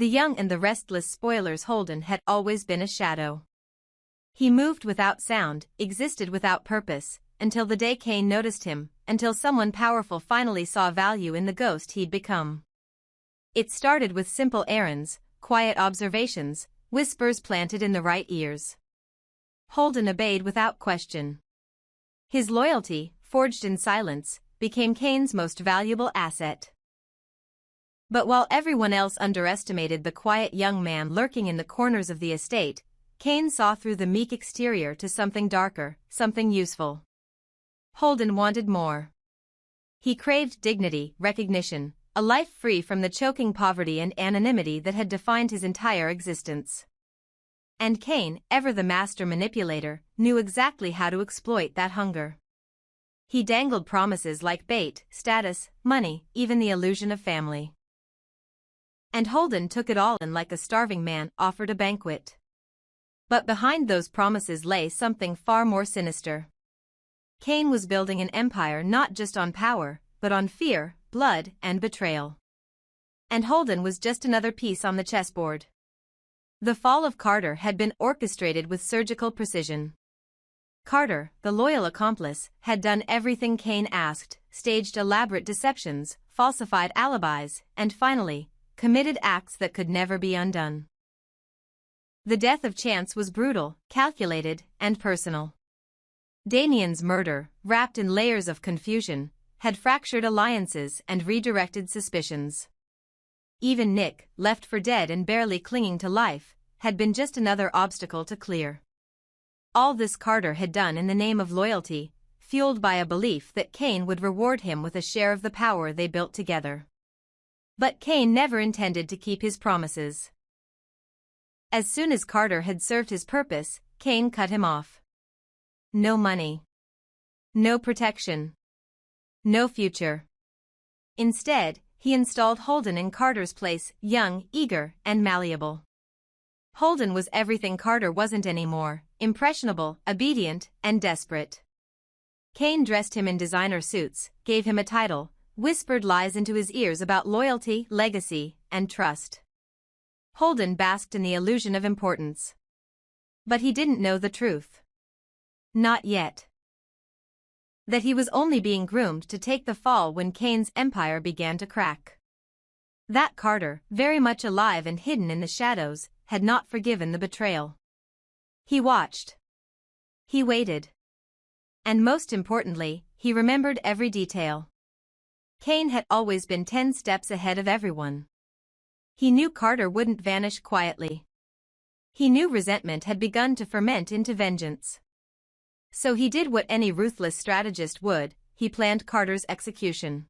The young and the restless spoilers Holden had always been a shadow. He moved without sound, existed without purpose, until the day Kane noticed him, until someone powerful finally saw value in the ghost he'd become. It started with simple errands, quiet observations, whispers planted in the right ears. Holden obeyed without question. His loyalty, forged in silence, became Kane's most valuable asset. But while everyone else underestimated the quiet young man lurking in the corners of the estate, Kane saw through the meek exterior to something darker, something useful. Holden wanted more. He craved dignity, recognition, a life free from the choking poverty and anonymity that had defined his entire existence. And Kane, ever the master manipulator, knew exactly how to exploit that hunger. He dangled promises like bait, status, money, even the illusion of family. And Holden took it all in like a starving man offered a banquet. But behind those promises lay something far more sinister. Kane was building an empire not just on power, but on fear, blood, and betrayal. And Holden was just another piece on the chessboard. The fall of Carter had been orchestrated with surgical precision. Carter, the loyal accomplice, had done everything Kane asked, staged elaborate deceptions, falsified alibis, and finally, committed acts that could never be undone. The death of Chance was brutal, calculated, and personal. Damien's murder, wrapped in layers of confusion, had fractured alliances and redirected suspicions. Even Nick, left for dead and barely clinging to life, had been just another obstacle to clear. All this Carter had done in the name of loyalty, fueled by a belief that Kane would reward him with a share of the power they built together. But Kane never intended to keep his promises. As soon as Carter had served his purpose, Kane cut him off. No money. No protection. No future. Instead, he installed Holden in Carter's place, young, eager, and malleable. Holden was everything Carter wasn't anymore, impressionable, obedient, and desperate. Kane dressed him in designer suits, gave him a title, whispered lies into his ears about loyalty, legacy, and trust. Holden basked in the illusion of importance. But he didn't know the truth. Not yet. That he was only being groomed to take the fall when Kane's empire began to crack. That Carter, very much alive and hidden in the shadows, had not forgiven the betrayal. He watched. He waited. And most importantly, he remembered every detail. Kane had always been 10 steps ahead of everyone. He knew Carter wouldn't vanish quietly. He knew resentment had begun to ferment into vengeance. So he did what any ruthless strategist would, he planned Carter's execution.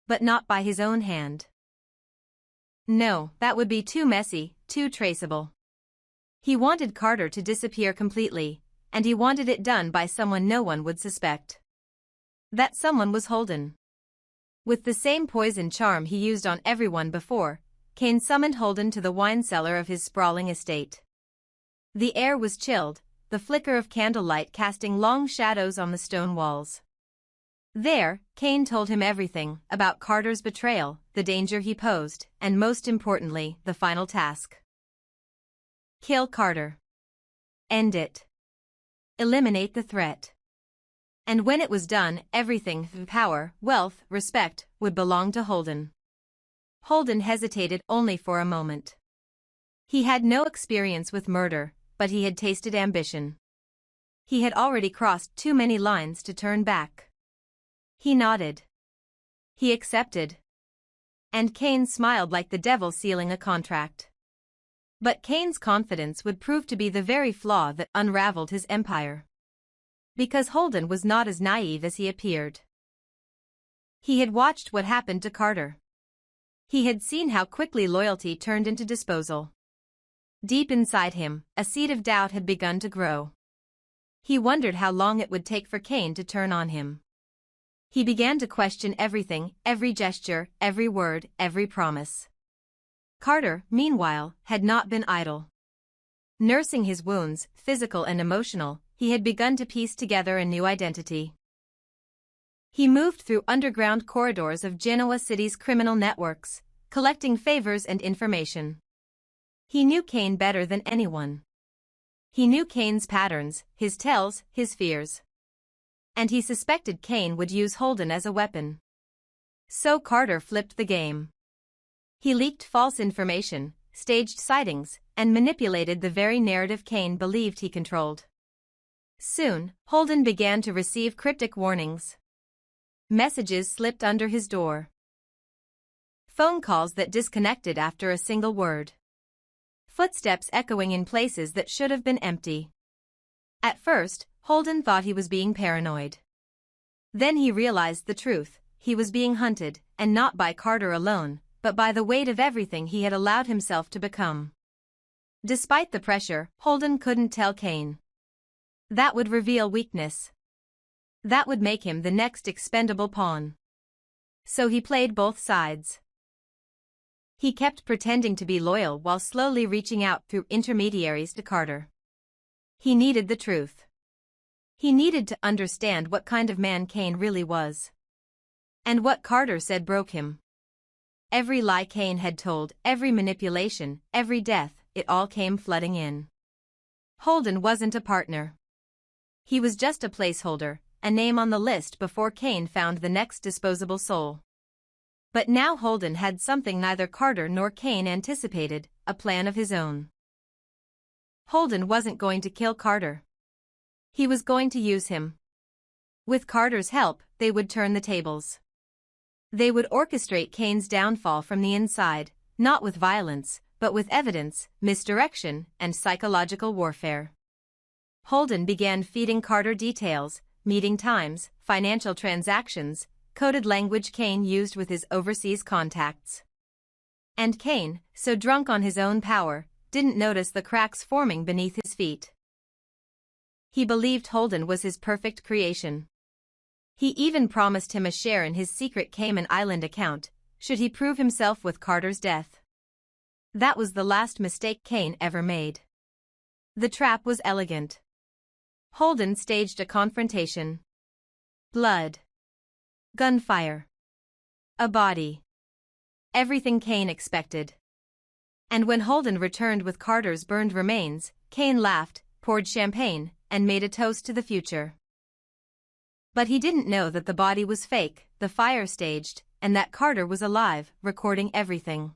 But not by his own hand. No, that would be too messy, too traceable. He wanted Carter to disappear completely, and he wanted it done by someone no one would suspect. That someone was Holden. With the same poison charm he used on everyone before, Kane summoned Holden to the wine cellar of his sprawling estate. The air was chilled, the flicker of candlelight casting long shadows on the stone walls. There, Kane told him everything about Carter's betrayal, the danger he posed, and most importantly, the final task. Kill Carter. End it. Eliminate the threat. And when it was done, everything, power, wealth, respect, would belong to Holden. Holden hesitated only for a moment. He had no experience with murder, but he had tasted ambition. He had already crossed too many lines to turn back. He nodded. He accepted. And Kane smiled like the devil sealing a contract. But Kane's confidence would prove to be the very flaw that unraveled his empire. Because Holden was not as naive as he appeared. He had watched what happened to Carter. He had seen how quickly loyalty turned into disposal. Deep inside him, a seed of doubt had begun to grow. He wondered how long it would take for Kane to turn on him. He began to question everything, every gesture, every word, every promise. Carter, meanwhile, had not been idle. Nursing his wounds, physical and emotional, he had begun to piece together a new identity. He moved through underground corridors of Genoa City's criminal networks, collecting favors and information. He knew Kane better than anyone. He knew Kane's patterns, his tells, his fears. And he suspected Kane would use Holden as a weapon. So Carter flipped the game. He leaked false information, staged sightings, and manipulated the very narrative Kane believed he controlled. Soon, Holden began to receive cryptic warnings. Messages slipped under his door. Phone calls that disconnected after a single word. Footsteps echoing in places that should have been empty. At first, Holden thought he was being paranoid. Then he realized the truth: he was being hunted, and not by Carter alone, but by the weight of everything he had allowed himself to become. Despite the pressure, Holden couldn't tell Kane. That would reveal weakness. That would make him the next expendable pawn. So he played both sides. He kept pretending to be loyal while slowly reaching out through intermediaries to Carter. He needed the truth. He needed to understand what kind of man Kane really was. And what Carter said broke him. Every lie Kane had told, every manipulation, every death, it all came flooding in. Holden wasn't a partner. He was just a placeholder, a name on the list before Kane found the next disposable soul. But now Holden had something neither Carter nor Kane anticipated, a plan of his own. Holden wasn't going to kill Carter. He was going to use him. With Carter's help, they would turn the tables. They would orchestrate Kane's downfall from the inside, not with violence, but with evidence, misdirection, and psychological warfare. Holden began feeding Carter details, meeting times, financial transactions, coded language Kane used with his overseas contacts. And Kane, so drunk on his own power, didn't notice the cracks forming beneath his feet. He believed Holden was his perfect creation. He even promised him a share in his secret Cayman Island account, should he prove himself with Carter's death. That was the last mistake Kane ever made. The trap was elegant. Holden staged a confrontation. Blood. Gunfire. A body. Everything Kane expected. And when Holden returned with Carter's burned remains, Kane laughed, poured champagne, and made a toast to the future. But he didn't know that the body was fake, the fire staged, and that Carter was alive, recording everything.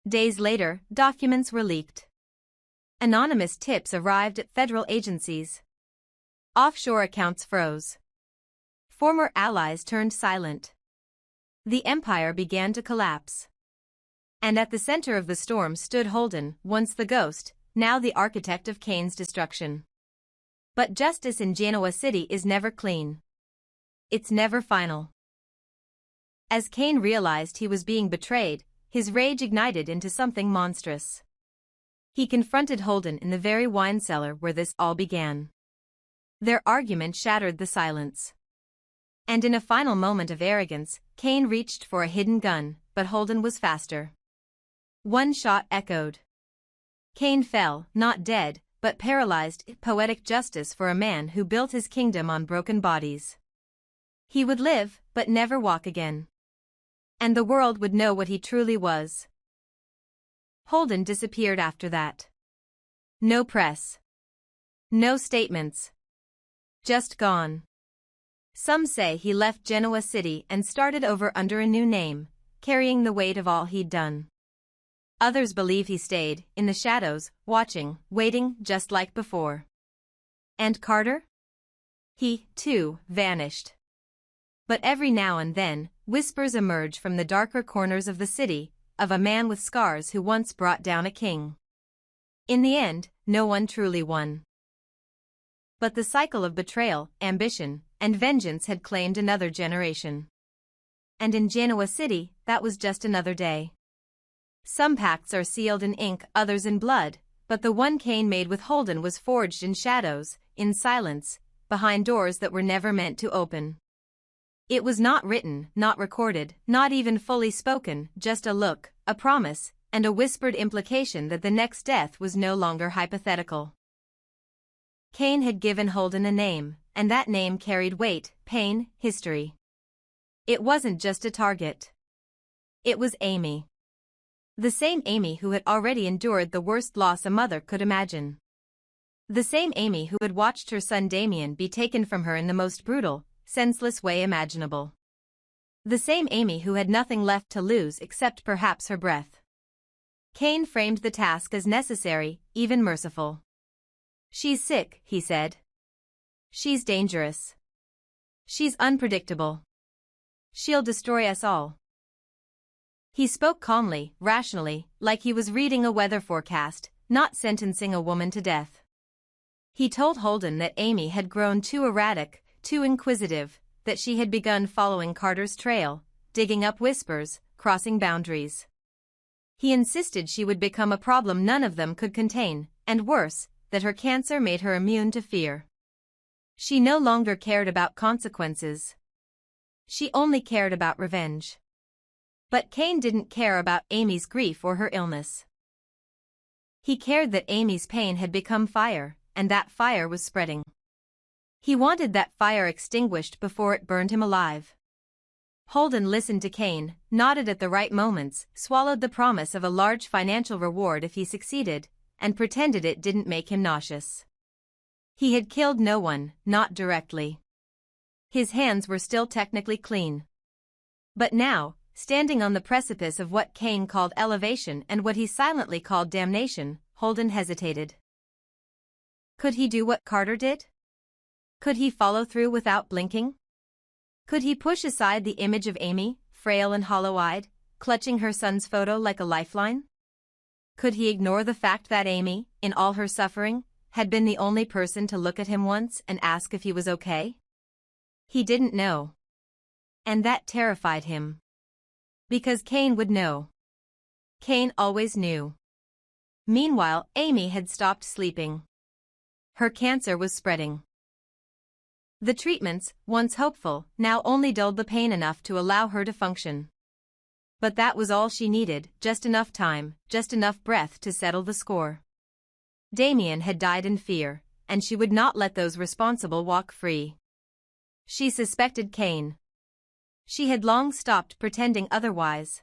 Days later, documents were leaked. Anonymous tips arrived at federal agencies. Offshore accounts froze. Former allies turned silent. The empire began to collapse. And at the center of the storm stood Holden, once the ghost, now the architect of Kane's destruction. But justice in Genoa City is never clean. It's never final. As Kane realized he was being betrayed, his rage ignited into something monstrous. He confronted Holden in the very wine cellar where this all began. Their argument shattered the silence. And in a final moment of arrogance, Kane reached for a hidden gun, but Holden was faster. One shot echoed. Kane fell, not dead, but paralyzed. Poetic justice for a man who built his kingdom on broken bodies. He would live, but never walk again. And the world would know what he truly was. Holden disappeared after that. No press. No statements. Just gone. Some say he left Genoa City and started over under a new name, carrying the weight of all he'd done. Others believe he stayed, in the shadows, watching, waiting, just like before. And Carter? He, too, vanished. But every now and then, whispers emerge from the darker corners of the city, of a man with scars who once brought down a king. In the end, no one truly won. But the cycle of betrayal, ambition, and vengeance had claimed another generation. And in Genoa City, that was just another day. Some pacts are sealed in ink, others in blood, but the one Kane made with Holden was forged in shadows, in silence, behind doors that were never meant to open. It was not written, not recorded, not even fully spoken, just a look, a promise, and a whispered implication that the next death was no longer hypothetical. Kane had given Holden a name, and that name carried weight, pain, history. It wasn't just a target. It was Amy. The same Amy who had already endured the worst loss a mother could imagine. The same Amy who had watched her son Damien be taken from her in the most brutal, senseless way imaginable. The same Amy who had nothing left to lose except perhaps her breath. Kane framed the task as necessary, even merciful. "She's sick," he said. "She's dangerous. She's unpredictable. She'll destroy us all." He spoke calmly, rationally, like he was reading a weather forecast, not sentencing a woman to death. He told Holden that Amy had grown too erratic, too inquisitive, that she had begun following Carter's trail, digging up whispers, crossing boundaries. He insisted she would become a problem none of them could contain, and worse, that her cancer made her immune to fear. She no longer cared about consequences. She only cared about revenge. But Kane didn't care about Amy's grief or her illness. He cared that Amy's pain had become fire, and that fire was spreading. He wanted that fire extinguished before it burned him alive. Holden listened to Kane, nodded at the right moments, swallowed the promise of a large financial reward if he succeeded, and pretended it didn't make him nauseous. He had killed no one, not directly. His hands were still technically clean. But now, standing on the precipice of what Kane called elevation and what he silently called damnation, Holden hesitated. Could he do what Carter did? Could he follow through without blinking? Could he push aside the image of Amy, frail and hollow-eyed, clutching her son's photo like a lifeline? Could he ignore the fact that Amy, in all her suffering, had been the only person to look at him once and ask if he was okay? He didn't know. And that terrified him. Because Kane would know. Kane always knew. Meanwhile, Amy had stopped sleeping. Her cancer was spreading. The treatments, once hopeful, now only dulled the pain enough to allow her to function. But that was all she needed, just enough time, just enough breath to settle the score. Damien had died in fear, and she would not let those responsible walk free. She suspected Kane. She had long stopped pretending otherwise.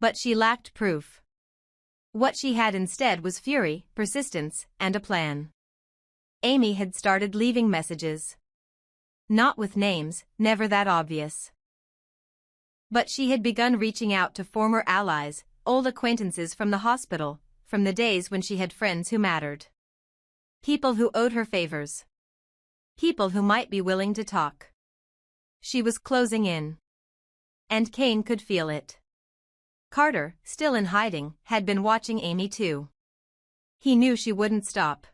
But she lacked proof. What she had instead was fury, persistence, and a plan. Amy had started leaving messages. Not with names, never that obvious. But she had begun reaching out to former allies, old acquaintances from the hospital, from the days when she had friends who mattered. People who owed her favors. People who might be willing to talk. She was closing in. And Kane could feel it. Carter, still in hiding, had been watching Amy too. He knew she wouldn't stop.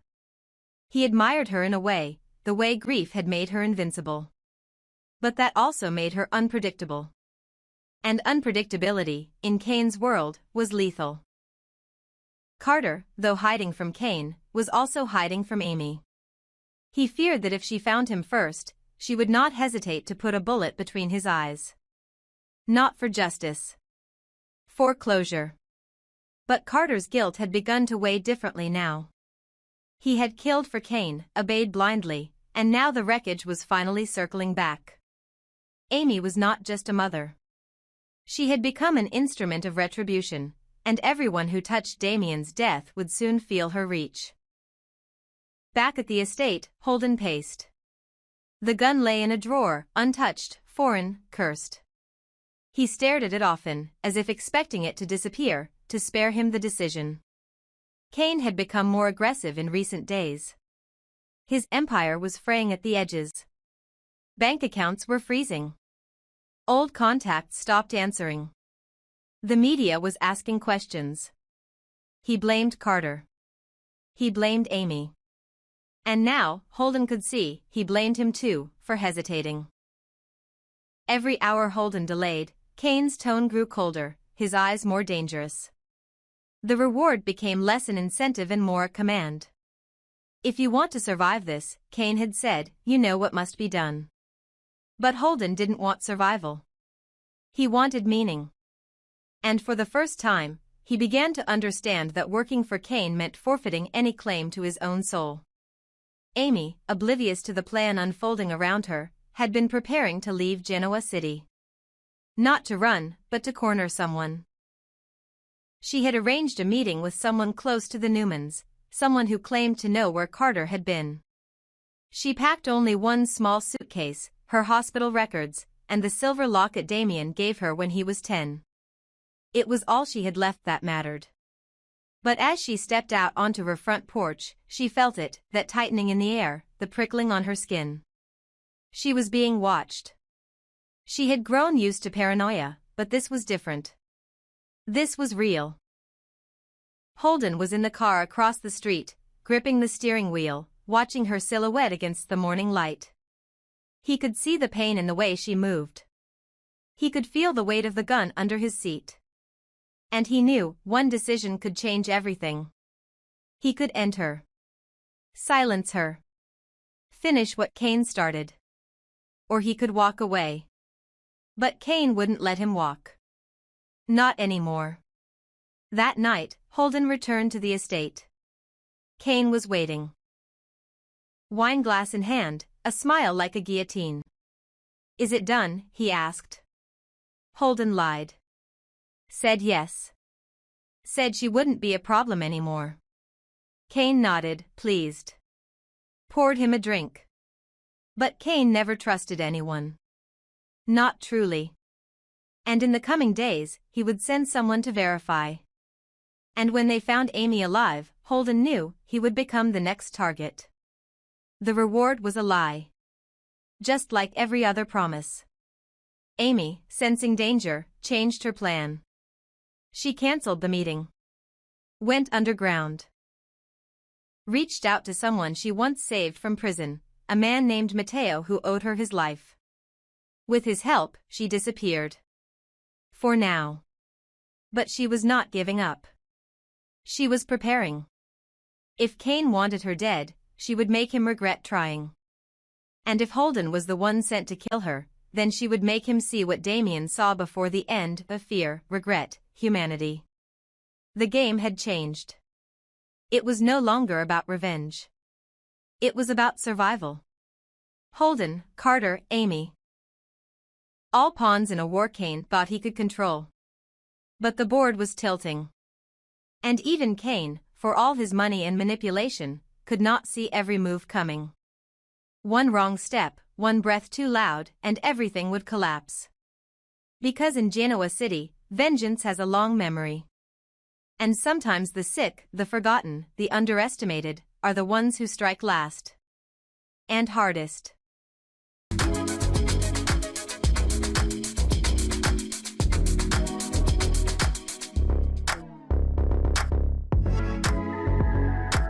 He admired her in a way, the way grief had made her invincible. But that also made her unpredictable. And unpredictability, in Kane's world, was lethal. Carter, though hiding from Kane, was also hiding from Amy. He feared that if she found him first, she would not hesitate to put a bullet between his eyes. Not for justice. For closure. But Carter's guilt had begun to weigh differently now. He had killed for Kane, obeyed blindly, and now the wreckage was finally circling back. Amy was not just a mother. She had become an instrument of retribution, and everyone who touched Damien's death would soon feel her reach. Back at the estate, Holden paced. The gun lay in a drawer, untouched, foreign, cursed. He stared at it often, as if expecting it to disappear, to spare him the decision. Kane had become more aggressive in recent days. His empire was fraying at the edges. Bank accounts were freezing. Old contacts stopped answering. The media was asking questions. He blamed Carter. He blamed Amy. And now, Holden could see, he blamed him too, for hesitating. Every hour Holden delayed, Kane's tone grew colder, his eyes more dangerous. The reward became less an incentive and more a command. If you want to survive this, Kane had said, you know what must be done. But Holden didn't want survival. He wanted meaning. And for the first time, he began to understand that working for Kane meant forfeiting any claim to his own soul. Amy, oblivious to the plan unfolding around her, had been preparing to leave Genoa City. Not to run, but to corner someone. She had arranged a meeting with someone close to the Newmans, someone who claimed to know where Carter had been. She packed only one small suitcase, her hospital records, and the silver locket Damien gave her when he was 10. It was all she had left that mattered. But as she stepped out onto her front porch, she felt it, that tightening in the air, the prickling on her skin. She was being watched. She had grown used to paranoia, but this was different. This was real. Holden was in the car across the street, gripping the steering wheel, watching her silhouette against the morning light. He could see the pain in the way she moved. He could feel the weight of the gun under his seat. And he knew one decision could change everything. He could end her. Silence her. Finish what Kane started. Or he could walk away. But Kane wouldn't let him walk. Not anymore. That night, Holden returned to the estate. Kane was waiting. Wine glass in hand, a smile like a guillotine. "Is it done?" he asked. Holden lied. Said yes. Said she wouldn't be a problem anymore. Kane nodded, pleased. Poured him a drink. But Kane never trusted anyone. Not truly. And in the coming days, he would send someone to verify. And when they found Amy alive, Holden knew he would become the next target. The reward was a lie. Just like every other promise. Amy, sensing danger, changed her plan. She cancelled the meeting. Went underground. Reached out to someone she once saved from prison, a man named Matteo who owed her his life. With his help, she disappeared. For now. But she was not giving up. She was preparing. If Kane wanted her dead, she would make him regret trying. And if Holden was the one sent to kill her, then she would make him see what Damien saw before the end of fear, regret, humanity. The game had changed. It was no longer about revenge. It was about survival. Holden, Carter, Amy. All pawns in a war Kane thought he could control. But the board was tilting. And even Kane, for all his money and manipulation, could not see every move coming. One wrong step, one breath too loud, and everything would collapse. Because in Genoa City, vengeance has a long memory. And sometimes the sick, the forgotten, the underestimated, are the ones who strike last. And hardest.